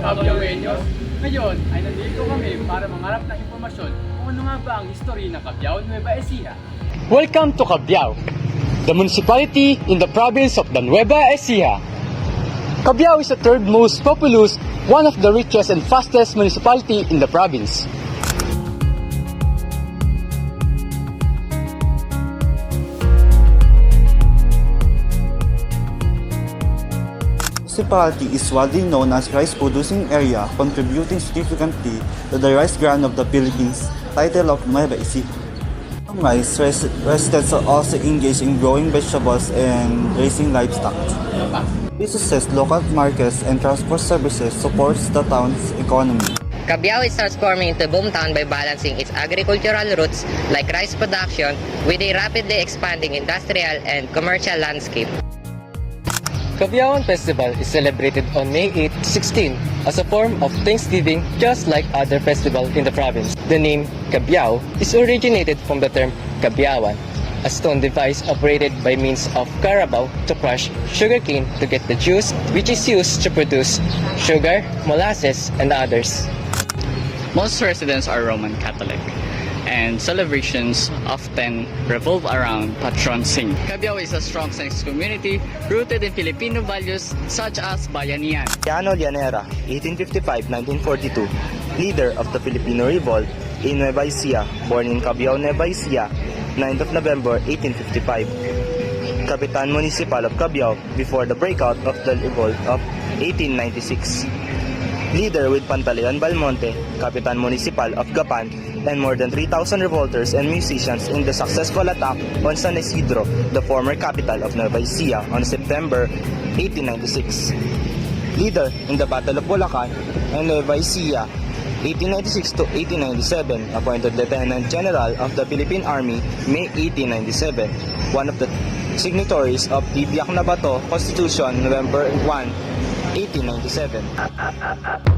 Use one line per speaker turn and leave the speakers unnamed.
Kabyawenyos. Ngayon ay nandito kami para mangarap ng impormasyon kung ano nga ba ang history ng Cabiao, Nueva Ecija.
Welcome to Cabiao, the municipality in the province of the Nueva Ecija. Cabiao is the third most populous, one of the richest and fastest municipality in the province.
Municipality is widely known as rice-producing area, contributing significantly to the rice grant of the Philippines, title of Nueva Ecija. From rice, residents are also engaged in growing vegetables and raising livestock. Businesses, local markets, and transport services supports the town's economy.
Cabiao is transforming into boomtown by balancing its agricultural roots like rice production with a rapidly expanding industrial and commercial landscape.
Cabiaoan Festival is celebrated on May 8, 16 as a form of Thanksgiving just like other festivals in the province. The name Cabiao is originated from the term Cabiawan, a stone device operated by means of carabao to crush sugarcane to get the juice, which is used to produce sugar, molasses, and others.
Most residents are Roman Catholic, and celebrations often revolve around Patron Saint. Cabiao is a strong sense community rooted in Filipino values such as bayanihan.
Llano Llanera, 1855-1942, leader of the Filipino Revolt in Nueva Ecija, born in Cabiao, Nueva Ecija, 9th of November 1855. Kapitan Municipal of Cabiao before the breakout of the revolt of 1896. Leader with Pantaleon Balmonte, Kapitan Municipal of Gapan, and more than 3,000 revolters and musicians in the successful attack on San Isidro, the former capital of Nueva Ecija, on September 1896. Leader in the Battle of Bulacan and Nueva Ecija, 1896 to 1897, appointed Lieutenant General of the Philippine Army, May 1897, one of the signatories of the Biak na Bato Constitution, November 1, 1897.